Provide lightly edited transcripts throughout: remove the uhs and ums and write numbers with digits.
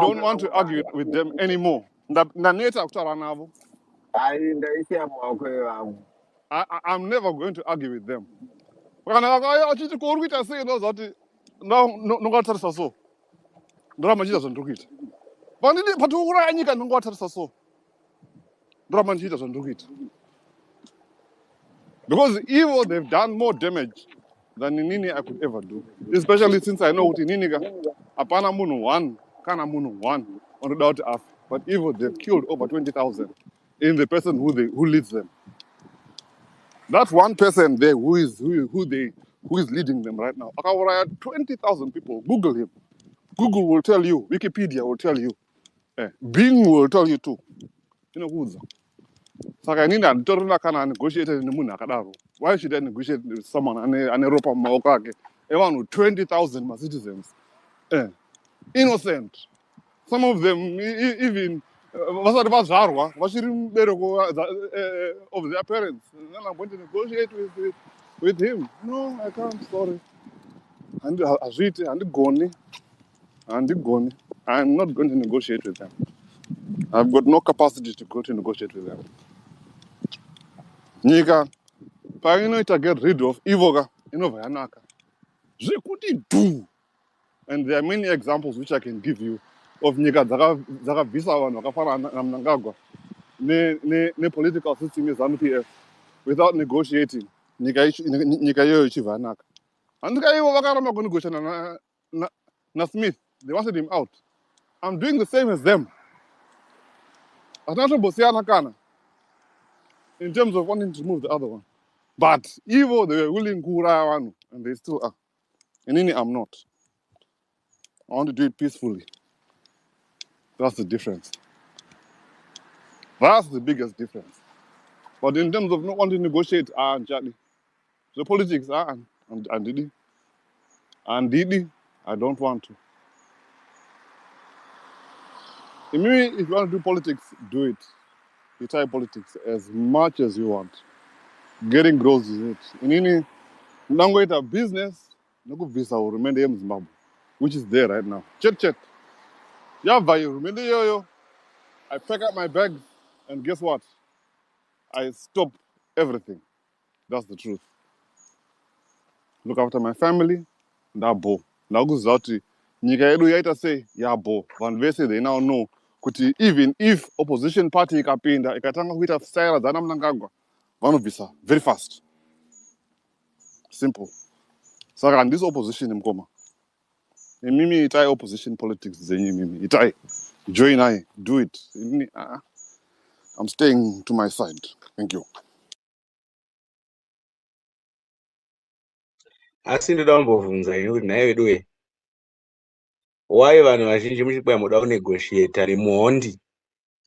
don't want to argue with them anymore. I'm never going to argue with them. Because evil, they've done more damage than Nini I could ever do. Especially since I know what Niniga, Apana Munu one, Kana Munu one, on the doubt of. But evil, they've killed over 20,000 in the person who leads them. That one person there who is leading them right now. 20,000 people. Google him. Google will tell you. Wikipedia will tell you. Bing will tell you too. You know who's that? Saka nina ntoruna kana negotiate ni muna kadaro. Why should I negotiate with someone and Europa maokake? Ewan 20,000 citizens. Innocent. Some of them even of their parents. And then I'm going to negotiate with him. No, I can't, sorry. And Goni. I'm not going to negotiate with them. I've got no capacity to go to negotiate with them. Nika, to get rid of Ivoga, Vayanaka. Je could do. And there are many examples which I can give you of Nika Visa and Mnangagwa. Ne political system is ZANU-PF without negotiating. Nika Vayanaka. And the guy over going to negotiate na Smith. They wanted him out. I'm doing the same as them. In terms of wanting to move the other one. But Evo, they were willing to, and they still are. And Nini, I'm not. I want to do it peacefully. That's the difference. That's the biggest difference. But in terms of not wanting to negotiate, the politics, and Didi, I don't want to. If you want to do politics, do it. You try politics as much as you want. Getting growth is it. In any language of business, no kubvisa will remain in Zimbabwe, which is there right now. Chet. I pack up my bags, and guess what? I stop everything. That's the truth. Look after my family, bo. Now goes out to Nika say, bo. Van Vese, they now know. Even if opposition party ikapinda ikatanga kuita style za Mnangagwa, vanovisa very fast. Simple. Saka and this opposition mkoma. Mimi itai opposition politics zenye mimi itai. Join I do it. I'm staying to my side. Thank you. Asi ndoda kumbobvunza kuti naye duwe. Why vanhu vazhinji muchibaya muda kunegotiate rimuhondi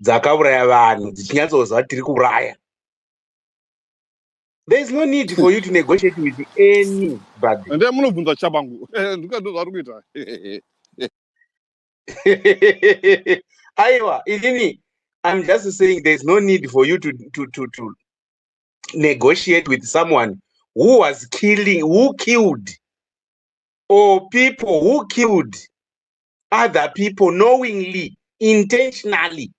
dzakauraya vanhu dzichinyatsoziva kuti tiri kuuraya. There is no need for you to negotiate with anybody. And then munobvunza chabangu. Aiwa, inini, I'm just saying there is no need for you to negotiate with someone who killed, or people who killed other people knowingly, intentionally.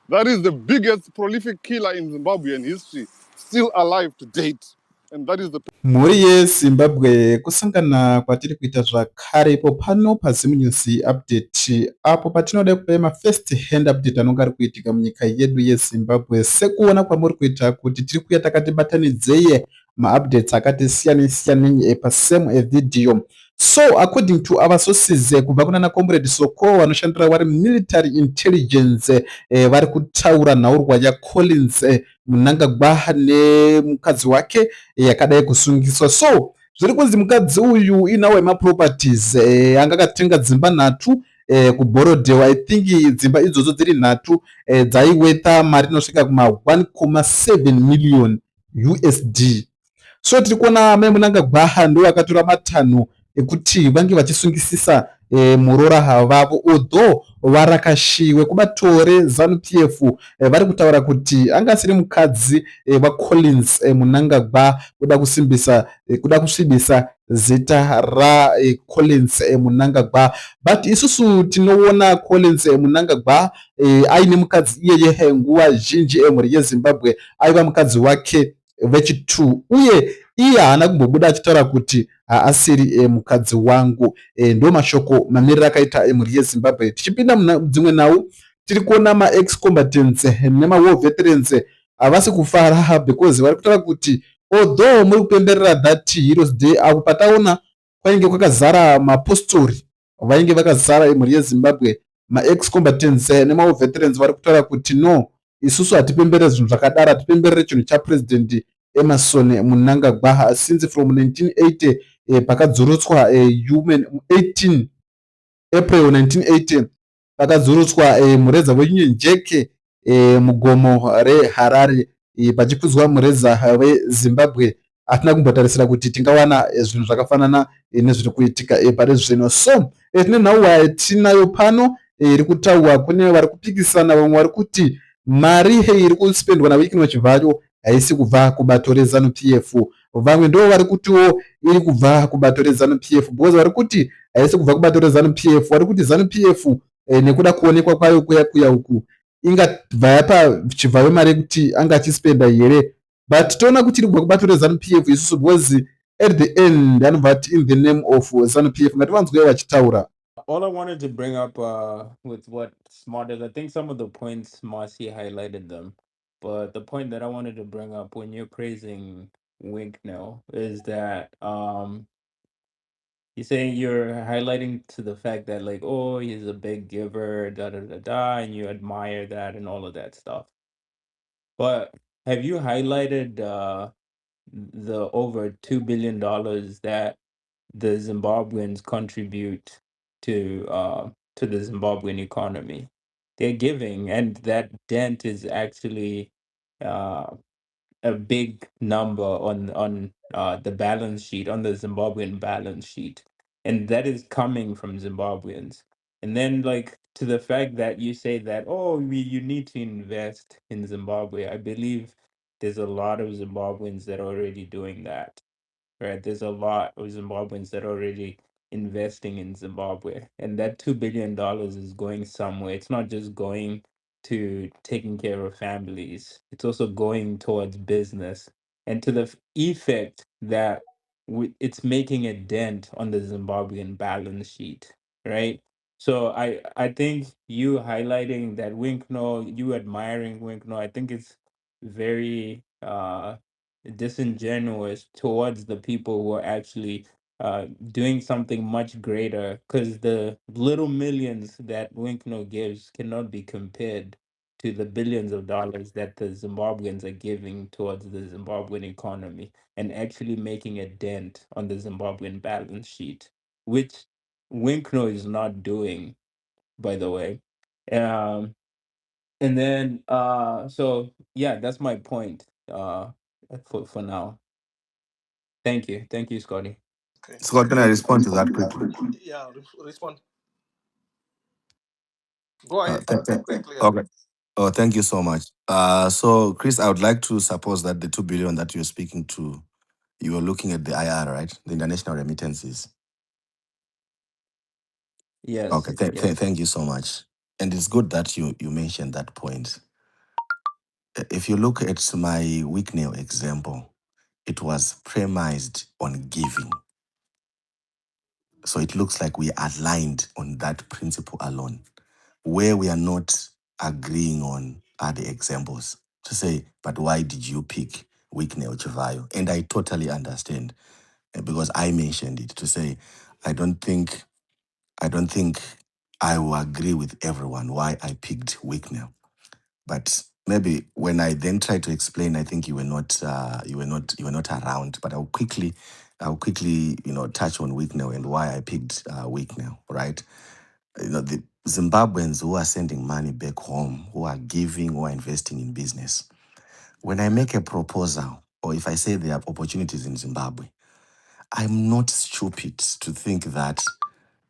That is the biggest prolific killer in Zimbabwean history, still alive to date. And that is the Mhuri yeZimbabwe kusangana kwatiri kuita zvakare ipo pano paZimu update apo patinoda kupa first hand update anonga ari kuitika munyika yedu yeZimbabwe. Sekuona kwamuri kuita kuti tiri kuya takatibatanidzei maupdates akati siyana pasame video. So according to our sources kubva kuna comrade Soko vanoshandira vari military intelligence vari kutaura nhaurwa yaCollins Mnangagwa nemukadzi wake yakadai kusungiswa. So zviri kunzi mukadzi uyu inawo maproperties anga akatenga dzimba 3 kubhorodhewa. I think dzimba idzodzo dziri 3 dzaiweta mari inosvika kuma 1.7 million USD. So tiri kuona mai Mnangagwa ndo akatora matanho ekuti vange vachisungisisa murora havavo, although varakashiwe kubatore ZANU-PF vari kutaura kuti angasiri mukadzi waCollins Mnangagwa kuda kusvibisa zita raCollins Mnangagwa. But isusu tinoona Collins Mnangagwa aine mukadzi iyeye nguva zhinji emhuri yeZimbabwe aiva mukadzi wake vechitu, uye iye haana kumbobuda achitaura kuti haasiri mukadzi wangu. Ndo mashoko mamiriro akaita emhuri yeZimbabwe. Tichipinda dzimwe nhau tiri kuona ma-ex combatants nema-war veterans havasi kufara because vari kutaura kuti although muri kupemberera that Heroes Day, apo pataona kwainge kwakazara mapostori vainge vakazara emhuri yeZimbabwe, ma-ex combatants nema-war veterans vari kutaura kuti no, isusu hatipemberere zvinhu zvakadaro, hatipemberere chinhu chaPresident Emerson Mnangagwa since from 1980 pakadzorutswa 18 April 1980 pakadzorutswa mureza weUnion Jack mugomo reHarare pachikwidzwa mureza weZimbabwe. Hatina kumbotarisira kuti tingawana zvinhu zvakafanana nezviri kuitika pari zvino. So tine nhau yatinayo pano iri kutaurwa, kune vari kupikisana, vamwe vari kuti mari iri kuspendwa naWicknell Chivayo haisi kubva kubato reZANU-PF, vamwe ndo vari kutiwo iri kubva kubato reZANU-PF, because vari kuti haisi kubva kubato reZANU-PF, vari kuti ZANU-PF nekuda kuonekwa kwayo kuya uku ingabva yapa Chivayo mari yekuti anga achispenda here, but toona kuti iri kubva kubato reZANU-PF isusu, because at the end anobva ati in the name of ZANU-PF. Ngativanzwe vachitaura. All I wanted to bring up with what Smart is, I think some of the points Marcy highlighted them, but the point that I wanted to bring up when you're praising Winknell is that you're saying you're highlighting to the fact that like, oh, he's a big giver, da da da da, and you admire that and all of that stuff. But have you highlighted the over $2 billion that the Zimbabweans contribute to the Zimbabwean economy? They're giving, and that dent is actually a big number on the balance sheet, on the Zimbabwean balance sheet, and that is coming from Zimbabweans. And then, like, to the fact that you say that, oh, you need to invest in Zimbabwe, I believe there's a lot of Zimbabweans that are already doing that, right? There's a lot of Zimbabweans that are already investing in Zimbabwe, and that $2 billion is going somewhere. It's not just going to taking care of families, it's also going towards business, and to the effect that it's making a dent on the Zimbabwean balance sheet, right? So I think you highlighting that Winknell, you admiring Winknell, I think it's very disingenuous towards the people who are actually doing something much greater, because the little millions that Winknell gives cannot be compared to the billions of dollars that the Zimbabweans are giving towards the Zimbabwean economy and actually making a dent on the Zimbabwean balance sheet, which Winknell is not doing, by the way. And then so yeah, that's my point for now. Thank you, Scotty. Okay. Scott, can I respond to that quickly? Yeah, respond. Go ahead quickly. Okay. Oh, thank you so much. So, Chris, I would like to suppose that the 2 billion that you're speaking to, you are looking at the IR, right? The international remittances. Yes. Okay. yes. Thank you so much. And it's good that you mentioned that point. If you look at my Wicknell example, it was premised on giving. So it looks like we are aligned on that principle alone. Where we are not agreeing on are the examples. To say, but why did you pick Wicknell Chivayo? And I totally understand because I mentioned it to say, I don't think I will agree with everyone why I picked Wicknell. But maybe when I then try to explain, I think you were not around. But I'll quickly touch on Wicknell and why I picked Wicknell, right? The Zimbabweans who are sending money back home, who are giving, who are investing in business. When I make a proposal, or if I say there are opportunities in Zimbabwe, I'm not stupid to think that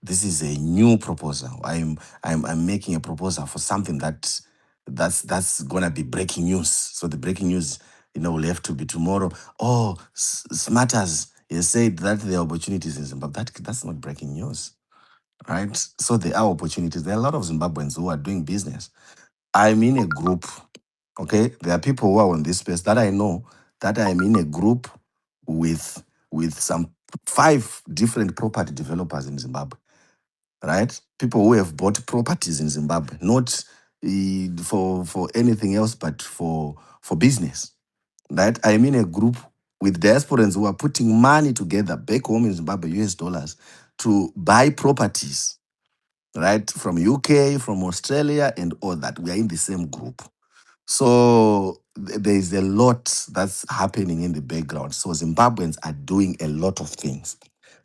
This is a new proposal. I'm making a proposal for something that's gonna be breaking news. So the breaking news, will have to be tomorrow. Oh, Smarters has said that there are opportunities in Zimbabwe. That's not breaking news, right? So there are opportunities. There are a lot of Zimbabweans who are doing business. I'm in a group. Okay, there are people who are on this space that I know that I'm in a group with some 5 different property developers in Zimbabwe, right? People who have bought properties in Zimbabwe, not for anything else, but for business, right? I'm in a group with diasporans who are putting money together back home in Zimbabwe, US dollars, to buy properties, right? From UK, from Australia, and all that. We are in the same group. So there is a lot that's happening in the background. So Zimbabweans are doing a lot of things,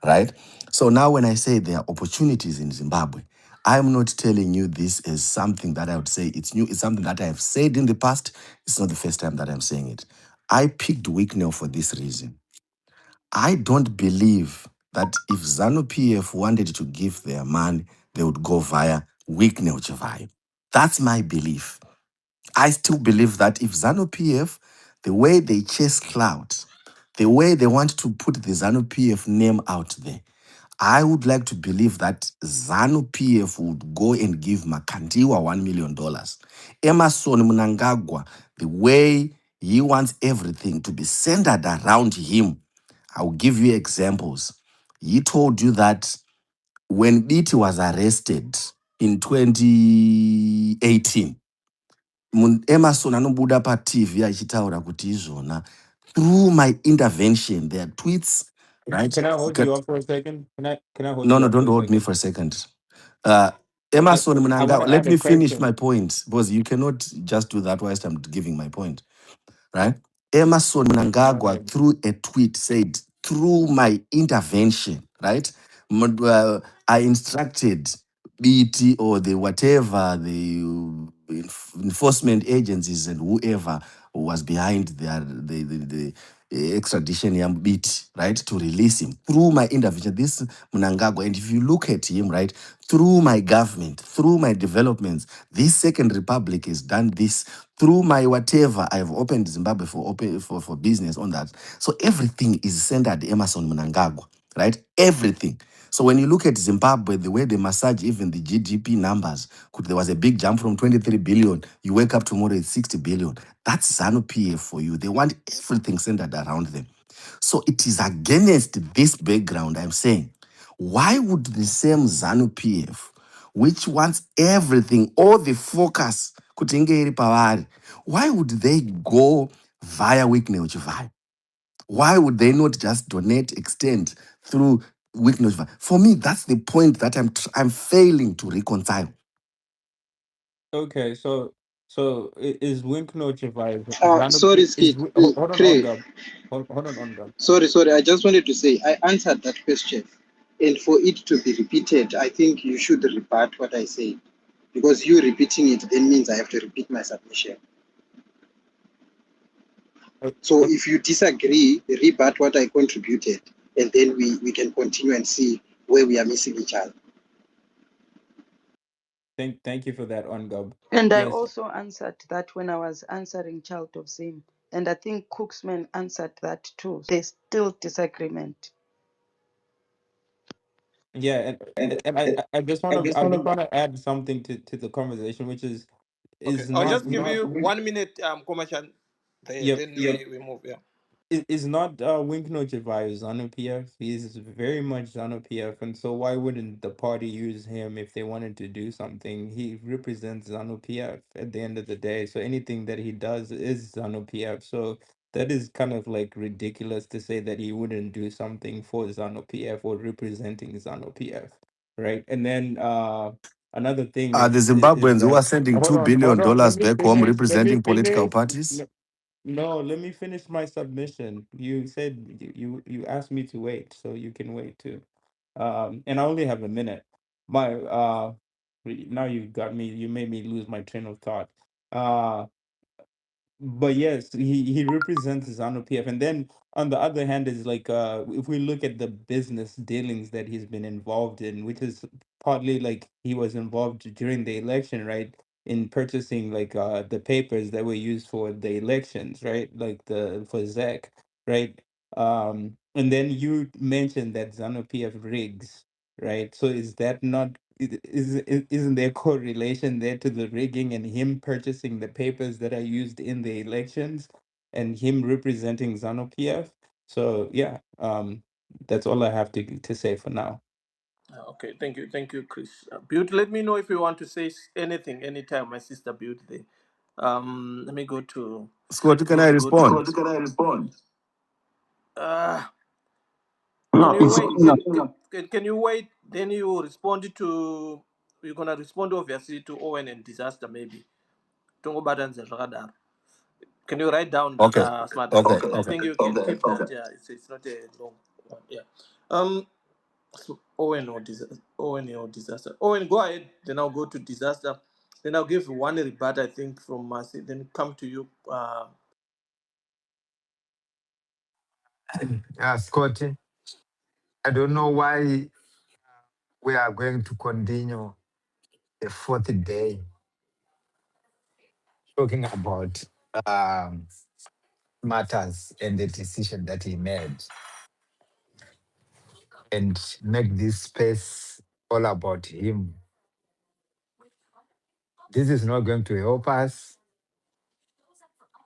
right? So now when I say there are opportunities in Zimbabwe, I'm not telling you this as something that I would say it's new. It's something that I have said in the past. It's not the first time that I'm saying it. I picked Wicknell for this reason. I don't believe that if ZANU PF wanted to give their money, they would go via Wicknell Chivai. That's my belief. I still believe that if ZANU PF, the way they chase clout, the way they want to put the ZANU PF name out there, I would like to believe that ZANU PF would go and give Makandiwa $1 million. Emerson Mnangagwa, the way he wants everything to be centered around him. I'll give you examples. He told you that when Biti was arrested in 2018, Emerson anobuda paTV achitaura kuti izvona through my intervention, their tweets, right? Can I hold you up for a second? Can I hold No, you no, up for don't a hold me second? for a second. Uh, I Emerson I want Mnangagwa, to let add a me finish my question. point, because you cannot just do that whilst I'm giving my point, right? Emerson Go Mnangagwa, ahead. through a tweet, said, through my intervention, right? I instructed BT or the whatever, the enforcement agencies and whoever was behind the extradition bit, right, to release him through my intervention. This Mnangagwa, and if you look at him, right, through my government, through my developments, this Second Republic has done this through my whatever. I've opened Zimbabwe for business on that. So everything is centered Emerson Mnangagwa, right? Everything. So when you look at Zimbabwe, the way they massage even the GDP numbers, there was a big jump from 23 billion. You wake up tomorrow, it's 60 billion. That's ZANU PF for you. They want everything centered around them. So it is against this background I'm saying, why would the same ZANU PF, which wants everything, all the focus, kuti inge iri pavari, why would they go via Wicknell Chivai? Why would they not just donate, extend through Wicknell Chivai? For me, that's the point that I'm failing to reconcile. Okay, is Winkno Chibai Sorry, is Skid. hold on Craig. Gab. Hold on Gab. Sorry. I just wanted to say I answered that question. And for it to be repeated, I think you should rebut what I said. Because you repeating it then means I have to repeat my submission. So Okay, if you disagree, rebut what I contributed. And then we can continue and see where we are missing each other. thank you for that on Gab. And I Yes. also answered that when I was answering Child of Zim. And I think Cooksman answered that too. There's still disagreement. Yeah, I just want to add something to the conversation, which Okay, is I'll not just give not you 1 minute commercial. yep. Then we move. Yeah. Is not Winkno Jivai ZANU PF. He's very much ZANU PF, and so why wouldn't the party use him if they wanted to do something? He represents ZANU PF at the end of the day, so anything that he does is ZANU PF. So that is kind of like ridiculous to say that he wouldn't do something for ZANU PF or representing ZANU PF, right? And then another thing The is Zimbabweans who that are sending hold $2 on, billion let me back home finish, let me representing political finish. parties. No, let me finish my submission. You said you asked me to wait, so you can wait too. And I only have a minute. My now you got me. You made me lose my train of thought. Uh, but yes, he represents ZANU PF, and then on the other hand, is like if we look at the business dealings that he's been involved in, which is partly like he was involved during the election, right? In purchasing like the papers that were used for the elections, right? Like the for ZAC, right? And then you mentioned that ZANU-PF rigs, right? So is that not isn't there correlation there to the rigging and him purchasing the papers that are used in the elections and him representing ZANU-PF? So yeah, that's all I have to say for now. Okay, thank you, Chris. Beauty, let me know if you want to say anything anytime, my sister Beauty. There. Let me go to. Scott, can I respond? Scott, can I respond? Uh, can No, you it's wait? no. Can you wait? Then you respond to. You're gonna respond obviously to Owen and disaster maybe. Tongo Badanza Shakadar. Can you write down Okay. smart? Okay. I Okay. think you can keep that. Yeah, it's not a long one. Yeah. So Owen or disaster. Owen or disaster. Owen, go ahead. Then I'll go to disaster. Then I'll give one rebut, I think, from Mercy. Then come to you. Scotty, I don't know why we are going to continue the fourth day talking about um, matters and the decision that he made and make this space all about him. This is not going to help us.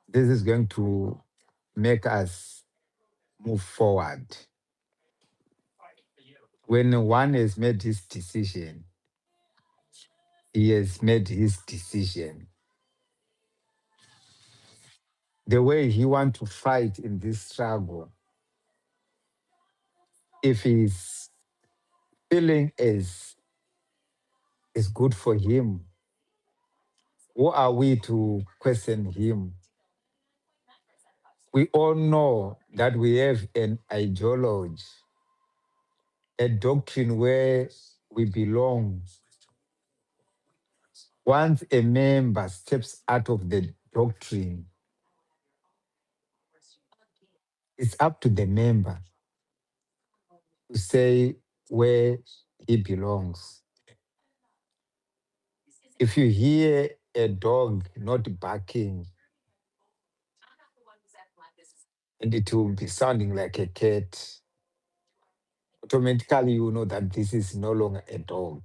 This is going to make us move forward. When one has made his decision, he has made his decision. The way he wants to fight in this struggle, if he's feeling is good for him, who are we to question him? We all know that we have an ideology, a doctrine where we belong. Once a member steps out of the doctrine, it's up to the member to say where he belongs. If you hear a dog not barking, and it will be sounding like a cat, automatically you know that this is no longer a dog.